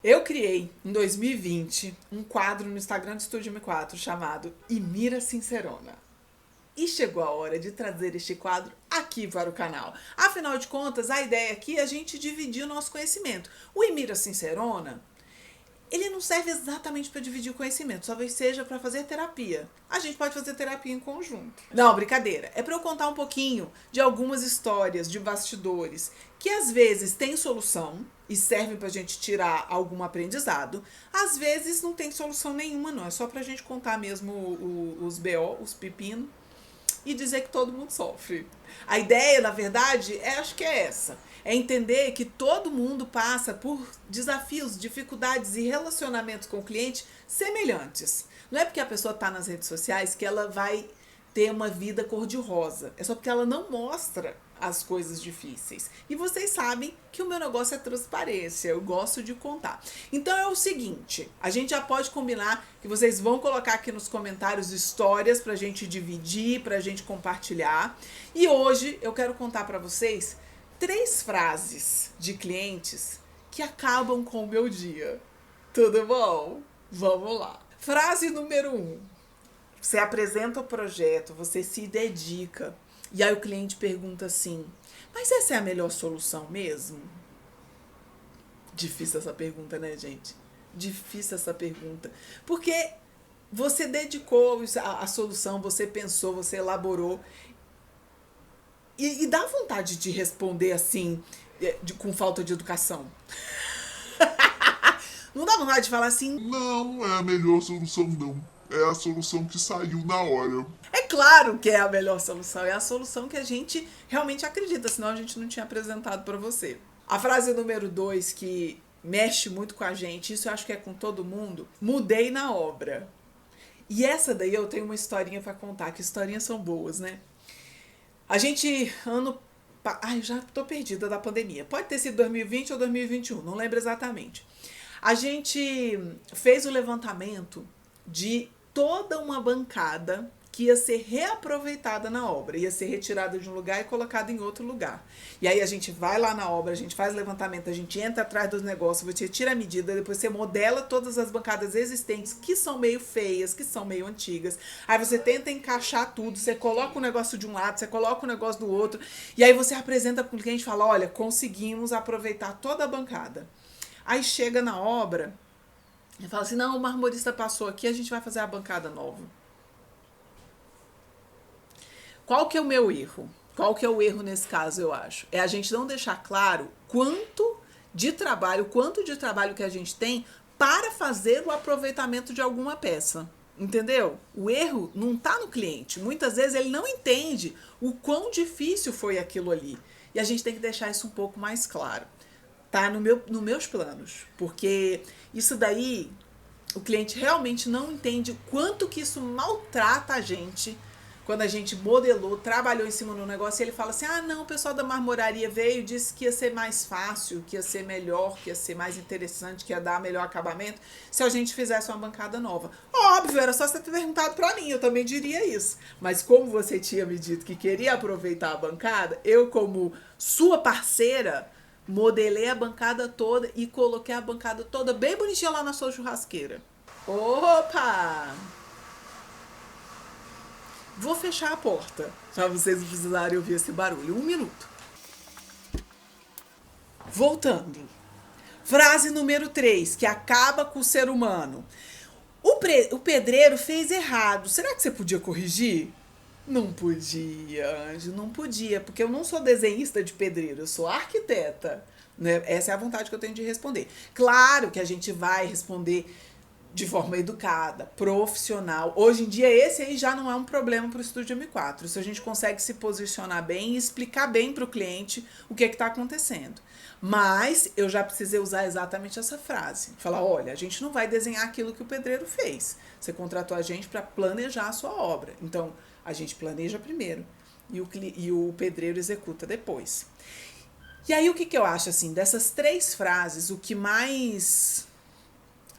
Eu criei, em 2020, um quadro no Instagram do Estúdio M4 chamado Imira Sincerona. E chegou a hora de trazer este quadro aqui para o canal. Afinal de contas, a ideia aqui é a gente dividir o nosso conhecimento. O Imira Sincerona, ele não serve exatamente para dividir o conhecimento, talvez seja para fazer terapia. A gente pode fazer terapia em conjunto. Não, brincadeira. É para eu contar um pouquinho de algumas histórias de bastidores que às vezes têm solução e servem pra gente tirar algum aprendizado. Às vezes não tem solução nenhuma, não. É só pra gente contar mesmo os BO, os pepinos, e dizer que todo mundo sofre. A ideia, na verdade, acho que é essa. É entender que todo mundo passa por desafios, dificuldades e relacionamentos com o cliente semelhantes. Não é porque a pessoa está nas redes sociais que ela vai ter uma vida cor-de-rosa. É só porque ela não mostra as coisas difíceis. E vocês sabem que o meu negócio é transparência, eu gosto de contar. Então é o seguinte, a gente já pode combinar que vocês vão colocar aqui nos comentários histórias pra gente dividir, pra gente compartilhar. E hoje eu quero contar pra vocês 3 frases de clientes que acabam com o meu dia. Tudo bom? Vamos lá. Frase número 1. Você apresenta o projeto, você se dedica, e aí o cliente pergunta assim, mas essa é a melhor solução mesmo? Difícil essa pergunta, né, gente? Difícil essa pergunta. Porque você dedicou a solução, você pensou, você elaborou, e dá vontade de responder assim, com falta de educação. Não dá vontade de falar assim, Não, não é a melhor solução, não. É a solução que saiu na hora. é claro que é a melhor solução, é a solução que a gente realmente acredita, senão a gente não tinha apresentado para você. A frase número 2 que mexe muito com a gente, isso eu acho que é com todo mundo, mudei na obra. E essa daí eu tenho uma historinha para contar, que historinhas são boas, né? A gente, Ai, já tô perdida da pandemia. Pode ter sido 2020 ou 2021, não lembro exatamente. A gente fez o levantamento de toda uma bancada que ia ser reaproveitada na obra, ia ser retirada de um lugar e colocada em outro lugar. E aí a gente vai lá na obra, a gente faz o levantamento, a gente entra atrás dos negócios, você tira a medida, depois você modela todas as bancadas existentes que são meio feias, que são meio antigas. Aí você tenta encaixar tudo, você coloca o negócio de um lado, você coloca o negócio do outro, e aí você apresenta para o cliente e fala, olha, conseguimos aproveitar toda a bancada. Aí chega na obra e fala assim, não, o marmorista passou aqui, a gente vai fazer a bancada nova. Qual que é o meu erro? Qual que é o erro nesse caso, eu acho? É a gente não deixar claro quanto de trabalho que a gente tem para fazer o aproveitamento de alguma peça. Entendeu? O erro não está no cliente. Muitas vezes ele não entende o quão difícil foi aquilo ali. E a gente tem que deixar isso um pouco mais claro. Tá nos meus planos. Porque isso daí, o cliente realmente não entende quanto que isso maltrata a gente quando a gente modelou, trabalhou em cima do negócio, e ele fala assim, ah, não, o pessoal da marmoraria veio, disse que ia ser mais fácil, que ia ser melhor, que ia ser mais interessante, que ia dar melhor acabamento, se a gente fizesse uma bancada nova. Óbvio, era só você ter perguntado pra mim, eu também diria isso. Mas como você tinha me dito que queria aproveitar a bancada, eu, como sua parceira, modelei a bancada toda e coloquei a bancada toda bem bonitinha lá na sua churrasqueira. Opa! Vou fechar a porta, para vocês não precisarem ouvir esse barulho. 1 minuto. Voltando. Frase número 3, que acaba com o ser humano. O pedreiro fez errado. Será que você podia corrigir? Não podia, Anjo, não podia, porque eu não sou desenhista de pedreiro, eu sou arquiteta. Né? Essa é a vontade que eu tenho de responder. Claro que a gente vai responder de forma educada, profissional. Hoje em dia, esse aí já não é um problema para o Estúdio M4. Se a gente consegue se posicionar bem e explicar bem para o cliente o que está acontecendo. Mas eu já precisei usar exatamente essa frase. Falar, olha, a gente não vai desenhar aquilo que o pedreiro fez. Você contratou a gente para planejar a sua obra. Então, a gente planeja primeiro e o pedreiro executa depois. E aí, o que eu acho, assim, dessas 3 frases, o que mais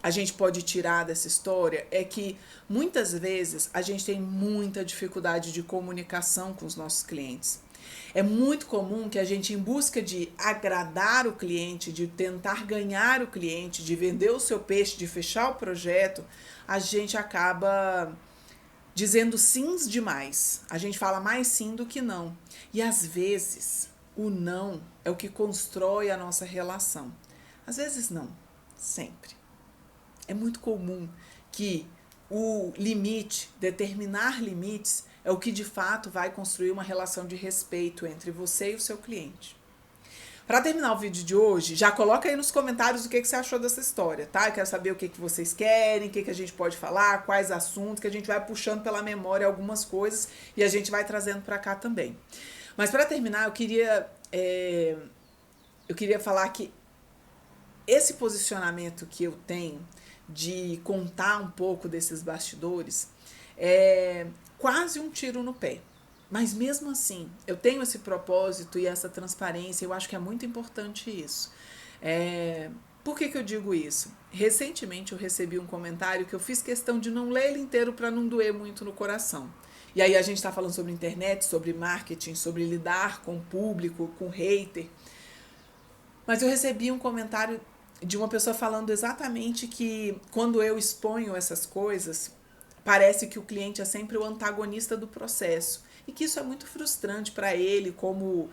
a gente pode tirar dessa história é que muitas vezes a gente tem muita dificuldade de comunicação com os nossos clientes. É muito comum que a gente, em busca de agradar o cliente, de tentar ganhar o cliente, de vender o seu peixe, de fechar o projeto, a gente acaba dizendo sims demais. A gente fala mais sim do que não. E às vezes, o não é o que constrói a nossa relação. Às vezes não, sempre. É muito comum que o limite, determinar limites, é o que de fato vai construir uma relação de respeito entre você e o seu cliente. Para terminar o vídeo de hoje, já coloca aí nos comentários o que você achou dessa história, tá? Eu quero saber o que vocês querem, o que a gente pode falar, quais assuntos, que a gente vai puxando pela memória algumas coisas e a gente vai trazendo para cá também. Mas para terminar, eu queria falar que esse posicionamento que eu tenho de contar um pouco desses bastidores é quase um tiro no pé. Mas mesmo assim, eu tenho esse propósito e essa transparência, eu acho que é muito importante isso. Por que eu digo isso? Recentemente eu recebi um comentário que eu fiz questão de não ler ele inteiro para não doer muito no coração. E aí a gente está falando sobre internet, sobre marketing, sobre lidar com o público, com o hater. Mas eu recebi um comentário de uma pessoa falando exatamente que quando eu exponho essas coisas, parece que o cliente é sempre o antagonista do processo. E que isso é muito frustrante para ele como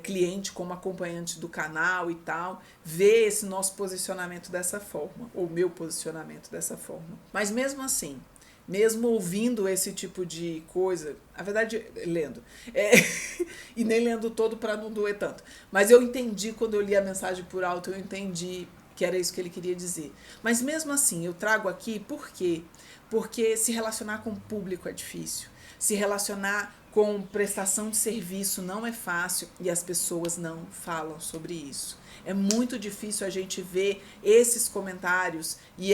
cliente, como acompanhante do canal e tal, ver esse nosso posicionamento dessa forma, ou meu posicionamento dessa forma. Mas mesmo assim, mesmo ouvindo esse tipo de coisa, na verdade, lendo, e nem lendo todo para não doer tanto, mas eu entendi quando eu li a mensagem por alto, eu entendi que era isso que ele queria dizer. Mas mesmo assim, eu trago aqui por quê? Porque se relacionar com o público é difícil, se relacionar com prestação de serviço não é fácil e as pessoas não falam sobre isso. É muito difícil a gente ver esses comentários e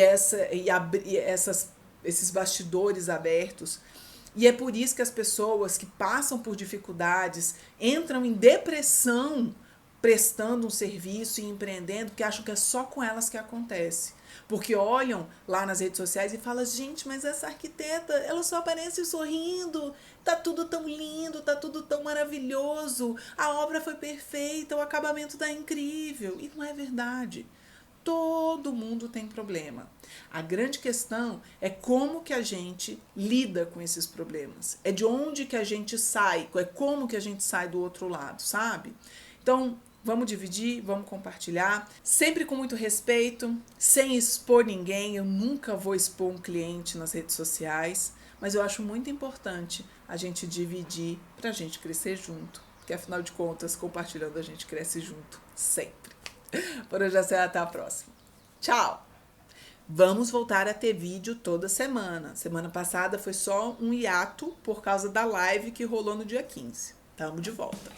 esses bastidores abertos. E é por isso que as pessoas que passam por dificuldades entram em depressão prestando um serviço e empreendendo, porque acham que é só com elas que acontece. Porque olham lá nas redes sociais e falam, gente, mas essa arquiteta, ela só aparece sorrindo, tá tudo tão lindo, tá tudo tão maravilhoso, a obra foi perfeita, o acabamento tá incrível. E não é verdade. Todo mundo tem problema. A grande questão é como que a gente lida com esses problemas. É de onde que a gente sai, é como que a gente sai do outro lado, sabe? Então, vamos dividir, vamos compartilhar, sempre com muito respeito, sem expor ninguém. Eu nunca vou expor um cliente nas redes sociais, mas eu acho muito importante a gente dividir para a gente crescer junto, porque afinal de contas, compartilhando a gente cresce junto, sempre. Por hoje é só, até a próxima. Tchau! Vamos voltar a ter vídeo toda semana. Semana passada foi só um hiato por causa da live que rolou no dia 15. Tamo de volta.